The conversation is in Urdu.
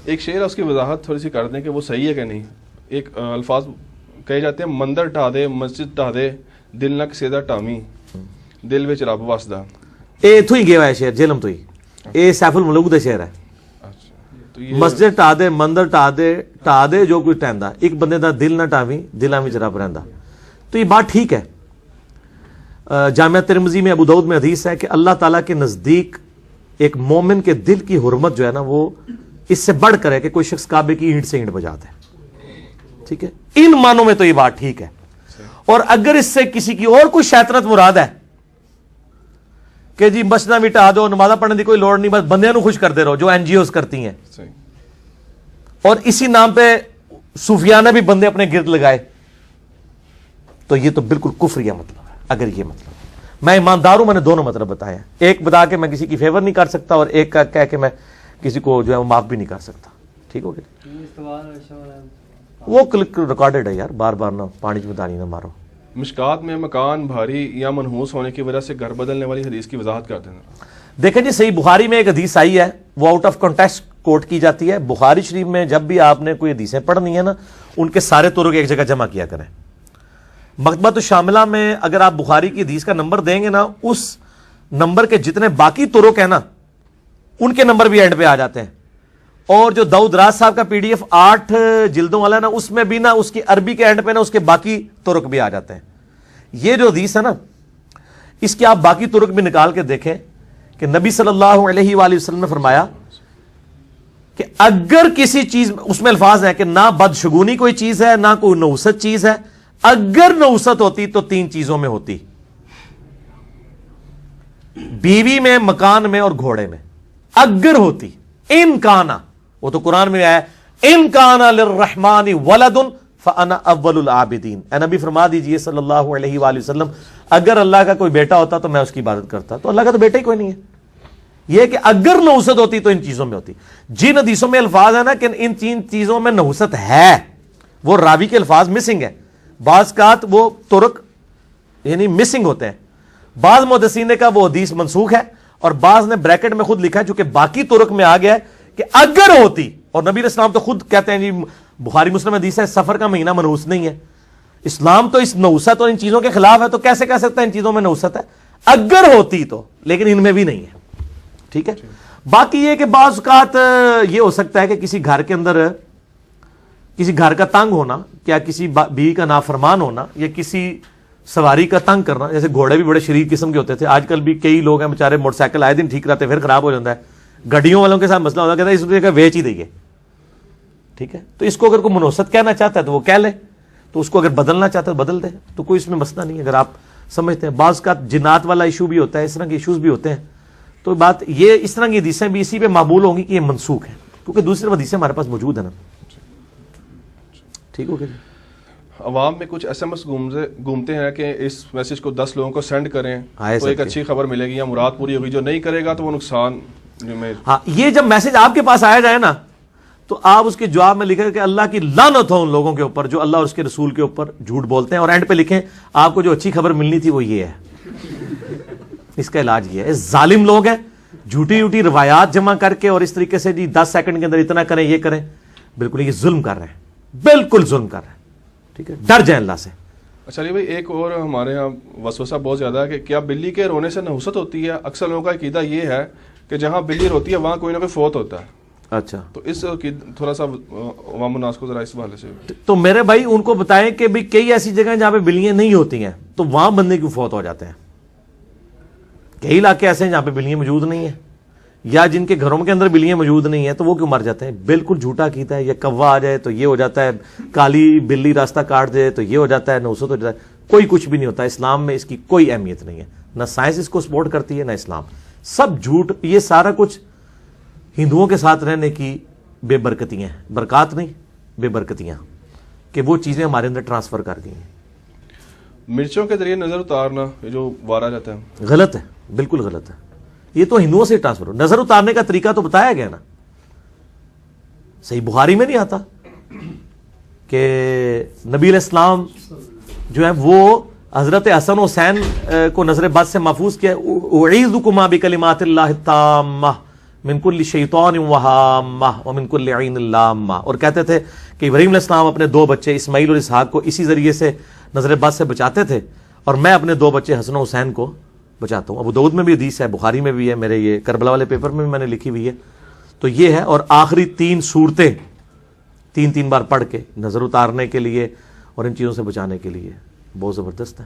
ایک شعر ہے اس کی وضاحت تھوڑی سی کر دیں کہ وہ صحیح ہے کہ نہیں. ایک الفاظ کہے جاتے ہیں مندر ٹھا دے مسجد ٹھا دے دل نہ کسیدا ٹامی دل وچ رب وسدا. اے اتھوں ہی گیا ہے شعر جہلم تو ہی. اے سیف الملوک دا شعر ہے. مسجد ٹھا دے مندر ٹھا دے جو کوئی ٹہندا ایک بندے دا دل نہ ٹاویں دلاں وچ رب رہندا. تو یہ بات ٹھیک ہے. جامعہ ترمذی میں ابو داؤد میں حدیث ہے کہ اللہ تعالیٰ کے نزدیک ایک مومن کے دل کی حرمت جو ہے نا وہ اس سے بڑھ کر ہے کہ کوئی شخص کعبے کی اینٹ سے اینٹ بجاتا ہے. ٹھیک ہے, ان معنوں میں تو یہ بات ٹھیک ہے. اور اگر اس سے کسی کی اور کوئی شیطنت مراد ہے کہ جی مسجداں بھی ٹھا دو نمازاں پڑھنے کی کوئی لوڑ نہیں بس بندیاں نو خوش کرتے رہو جو این جی اوز کرتی ہیں, اور اسی نام پہ صوفیانہ بھی بندے اپنے گرد لگائے, تو یہ تو بالکل کفریہ مطلب ہے. اگر یہ مطلب میں ایماندار ہوں, میں نے دونوں مطلب بتاے ہیں. ایک بتا کے میں کسی کی فیور نہیں کر سکتا اور ایک کا کہہ کے میں کسی کو جو ہے وہ معاف بھی نہیں کر سکتا. ٹھیک ہو گیا, وہ کلک ریکارڈڈ ہے یار, بار بار نہ پانی میں دانی نہ مارو. مشکات میں مکان بھاری یا منحوس ہونے کی وجہ سے گھر بدلنے والی حدیث کی وضاحت کر دینا. دیکھیں جی صحیح بخاری میں ایک حدیث آئی ہے, وہ آؤٹ آف کانٹیکسٹ کوٹ کی جاتی ہے. بخاری شریف میں جب بھی آپ نے کوئی حدیثیں پڑھنی ہے نا ان کے سارے طرق ایک جگہ جمع کیا کریں. مکتبۃ الشاملہ میں اگر آپ بخاری کی حدیث کا نمبر دیں گے نا اس نمبر کے جتنے باقی طرق ہیں نا ان کے نمبر بھی اینڈ پہ آ جاتے ہیں. اور جو داؤد راز صاحب کا پی ڈی ایف 8 جلدوں والا نا اس میں بھی نا اس کی عربی کے اینڈ پہ نا اس کے باقی طرق بھی آ جاتے ہیں. یہ جو حدیث ہے نا اس کے آپ باقی طرق بھی نکال کے دیکھیں کہ نبی صلی اللہ علیہ وآلہ وسلم نے فرمایا کہ اگر کسی چیز اس میں الفاظ ہیں کہ نہ بدشگونی کوئی چیز ہے نہ کوئی نحوست چیز ہے, اگر نحوست ہوتی تو 3 چیزوں میں ہوتی, بیوی میں مکان میں اور گھوڑے میں. اگر ہوتی ان کانا, وہ تو قرآن میں آیا ان کانا للرحمن ولد فانا اول العابدین. اے نبی فرما دیجئے صلی اللہ علیہ وآلہ وسلم اگر اللہ کا کوئی بیٹا ہوتا تو میں اس کی عبادت کرتا. تو اللہ کا تو بیٹا ہی کوئی نہیں ہے. یہ کہ اگر نحوست ہوتی تو ان چیزوں میں ہوتی. جن حدیثوں میں الفاظ ہے نا کہ ان 3 چیزوں میں نحوست ہے وہ راوی کے الفاظ مسنگ ہے. بعض اوقات وہ طرق یعنی مسنگ ہوتے ہیں. بعض محدثین نے کہا وہ حدیث منسوخ ہے اور بعض نے بریکٹ میں خود لکھا ہے چونکہ باقی طرق میں آ گیا ہے کہ اگر ہوتی. اور نبی علیہ السلام تو خود کہتے ہیں جی بخاری مسلم حدیث ہے سفر کا مہینہ منحوس نہیں ہے. اسلام تو اس نحوست اور ان چیزوں کے خلاف ہے, تو کیسے کہہ سکتا ہے ان چیزوں میں نحوست ہے؟ اگر ہوتی تو, لیکن ان میں بھی نہیں ہے. ٹھیک ہے. باقی یہ کہ بعض اوقات یہ ہو سکتا ہے کہ کسی گھر کے اندر کسی گھر کا تنگ ہونا, کیا کسی بیوی کا نافرمان ہونا یا کسی سواری کا تنگ کرنا. جیسے گھوڑے بھی بڑے شریر قسم کے ہوتے تھے, آج کل بھی کئی لوگ ہیں بیچارے موٹر سائیکل آئے دن ٹھیک رہتے پھر خراب ہو جاتا ہے. گڈیوں والوں کے ساتھ مسئلہ ہوتا ہے, کہتا ہے اس کو کہ ویچ ہی دیں گے. ٹھیک ہے, تو اس کو اگر کوئی منوست کہنا چاہتا ہے تو وہ کہہ لے, تو اس کو اگر بدلنا چاہتا ہے تو بدل دے, تو کوئی اس میں مسئلہ نہیں. اگر آپ سمجھتے ہیں بعض کا جنات والا ایشو بھی ہوتا ہے, اس طرح کے ایشوز بھی ہوتے ہیں, تو بات یہ اس طرح کی حدیثیں بھی اسی پہ معمول ہوں گی کہ یہ منسوخ ہیں, کیونکہ دوسری حدیثیں ہمارے پاس موجود ہیں نا. ٹھیک ہو گیا. عوام میں کچھ ایس ایم ایس گھومتے ہیں کہ اس میسج کو 10 لوگوں کو سینڈ کریں تو ایک اچھی خبر ملے گی یا مراد پوری ہوگی, جو نہیں کرے گا تو وہ نقصان. ہاں, یہ جب میسج آپ کے پاس آیا جائے نا تو آپ اس کے جواب میں لکھیں کہ اللہ کی لعنت ہو ان لوگوں کے اوپر جو اللہ اور اس کے رسول کے اوپر جھوٹ بولتے ہیں, اور اینڈ پہ لکھیں آپ کو جو اچھی خبر ملنی تھی وہ یہ ہے. اس کا علاج یہ ہے. ظالم لوگ ہیں, جھوٹی روایات جمع کر کے اور اس طریقے سے جی 10 سیکنڈ کے اندر اتنا کریں یہ کریں, بالکل یہ ظلم کر رہے ہیں, بالکل ظلم کر رہے ہیں. ٹھیک ہے, ڈر جائیں اللہ سے. اچھا علی بھائی, ایک اور ہمارے یہاں وسوسہ بہت زیادہ ہے کہ کیا بلی کے رونے سے نحوست ہوتی ہے؟ اکثر لوگوں کا عقیدہ یہ ہے کہ جہاں بلی روتی ہے وہاں کوئی نہ کوئی فوت ہوتا ہے. اچھا, تو اس تھوڑا سا عوام الناس کو ذرا اس حوالے سے. تو میرے بھائی ان کو بتائیں کہ بھی کئی ایسی جگہیں جہاں پہ بلیاں نہیں ہوتی ہیں تو وہاں بندے کیوں فوت ہو جاتے ہیں. کئی علاقے ایسے ہیں جہاں پہ بلیاں موجود نہیں ہیں, یا جن کے گھروں کے اندر بلیاں موجود نہیں ہیں, تو وہ کیوں مر جاتے ہیں؟ بالکل جھوٹا کیتا ہے. یا کوا آ جائے تو یہ ہو جاتا ہے, کالی بلی راستہ کاٹ دے تو یہ ہو جاتا ہے, نحوست ہو جاتا ہے. کوئی کچھ بھی نہیں ہوتا. اسلام میں اس کی کوئی اہمیت نہیں ہے, نہ سائنس اس کو سپورٹ کرتی ہے نہ اسلام. سب جھوٹ. یہ سارا کچھ ہندوؤں کے ساتھ رہنے کی بے برکتیاں ہیں, برکات نہیں بے برکتیاں, کہ وہ چیزیں ہمارے اندر ٹرانسفر کر گئی ہیں. مرچوں کے ذریعے نظر اتارنا جو وارا جاتا ہے غلط ہے, بالکل غلط ہے. یہ تو ہندوؤں سے ٹرانسفر ہو. نظر اتارنے کا طریقہ تو بتایا گیا نا, صحیح بخاری میں نہیں آتا کہ نبی علیہ السلام جو ہے وہ حضرت حسن حسین کو نظر بد سے محفوظ کیا. اعیذکما بکلمات اللہ التامہ من کل شیطان وہامہ ومن کل عین لامہ، اور کہتے تھے کہ ابراہیم علیہ السلام اپنے 2 بچے اسماعیل اور اسحاق کو اسی ذریعے سے نظر بد سے بچاتے تھے، اور میں اپنے 2 بچے حسن و حسین کو بچاتا ہوں۔ ابو داؤد میں بھی حدیث ہے، بخاری میں بھی ہے، میرے یہ کربلا والے پیپر میں بھی میں نے لکھی ہوئی ہے۔ تو یہ ہے، اور آخری 3 صورتیں 3 بار پڑھ کے نظر اتارنے کے لیے اور ان چیزوں سے بچانے کے لیے، بہت زبردست ہے۔